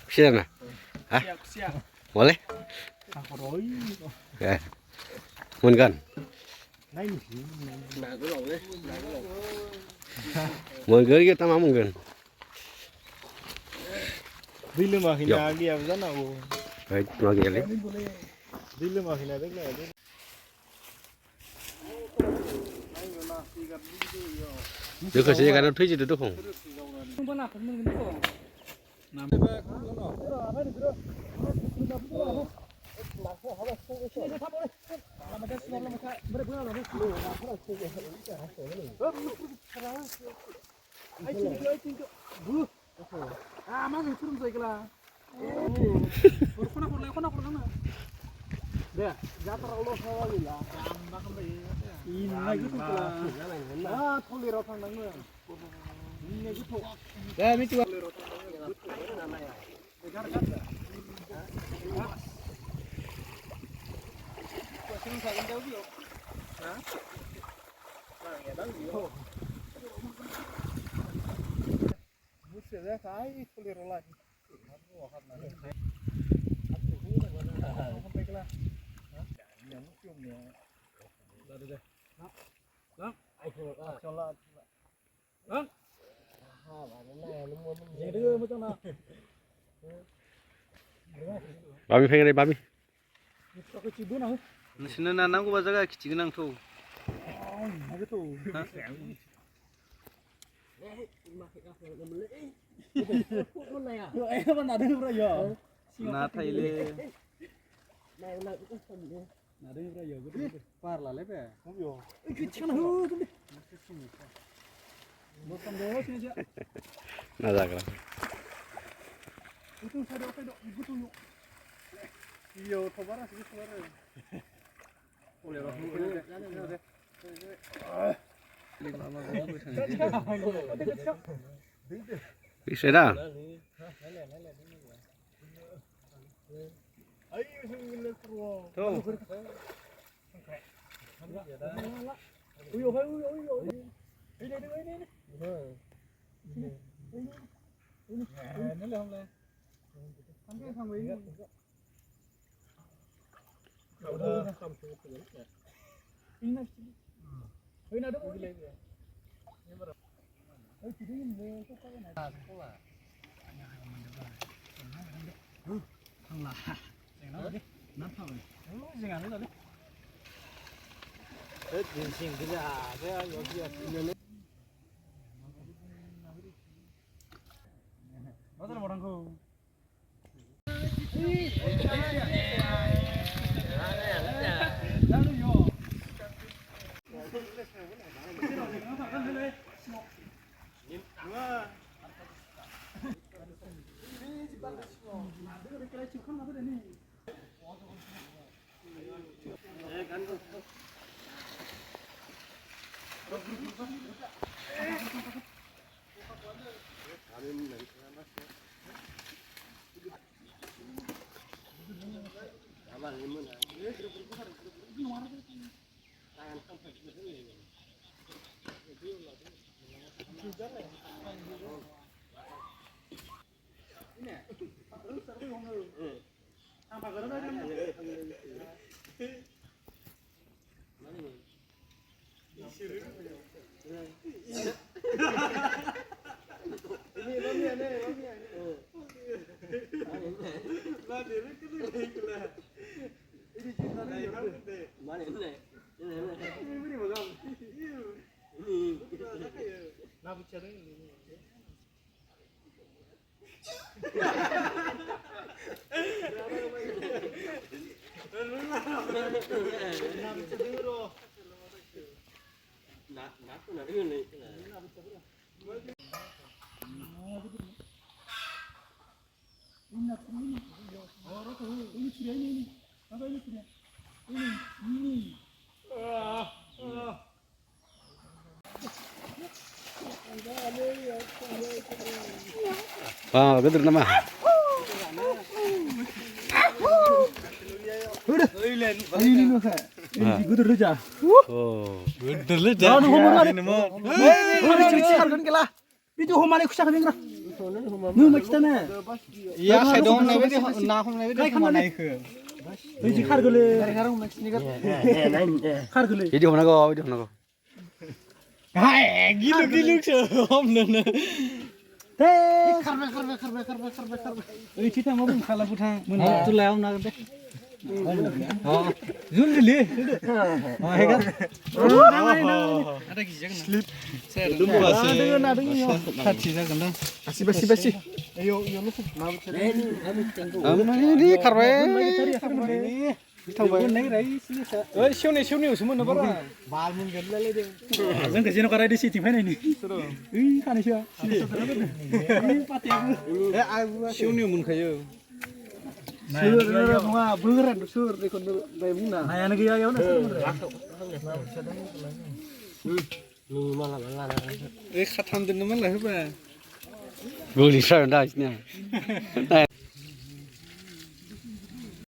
Kusian nah. Hah? Boleh? Ya. Mun kan? Mun geur kita mah mun kan. Dile makina lagi apa sana वो Baik, lagi kali. dile makina देख ले Được rồi, cái nó thuê gì được không? Ah, mana turun saya kela. Kona na. Deh, jatuh Allah Alhamdulillah. Ini gitu kela. Ah, tholi rotang nang na. Ini gitu. Deh, mi tu. Sudah kai tholi rola. Bami pengen bami. Nasinya nana gua baca kicik nang tuh. Na Thailand. Nah, dah kalau. Iyo thobara sih thobara boleh roh Bisa dah. ayo sing keruo Tuh. uyo ini Nó lên không lên. Không biết không ý. Ini ada lagi. Masuk orang kau. Ah, betul nama. Oh, betul dah. Itu homale kusak kan नों मा खिथानो या खायदों होननाय बायदि ना हमनाय बायदि खालामनायखो ओइ खारगोलै खारगोलै बिदि हमनांगौ बिदि हमनांगौ हाय गिलु-गिलुसो हमनोनो दे खारबाय ओइ थि थांबा बुं खालाबो थां मोना तुलायाव नागोन दे जुल गोलै हेगार आदा गिजागोन स्लिप दुमबासो ना दोङो खाथि जागोन दां बासि एयाव ल'सो मा ini karwe थांबाय ओइ सेवनायावसो मोनो बारा बाल मोनगोनलाय दे जोंखौ जेन' करायदो सिटिं फैनायनि ओइ खानैसोआ सेवनायाव मोनखायो सोर नङा बोरान सोर बेखौ बाय बुंना नायानो गैया यावनो ओइ खाथाम दोननो माला होबा guli sa dah sini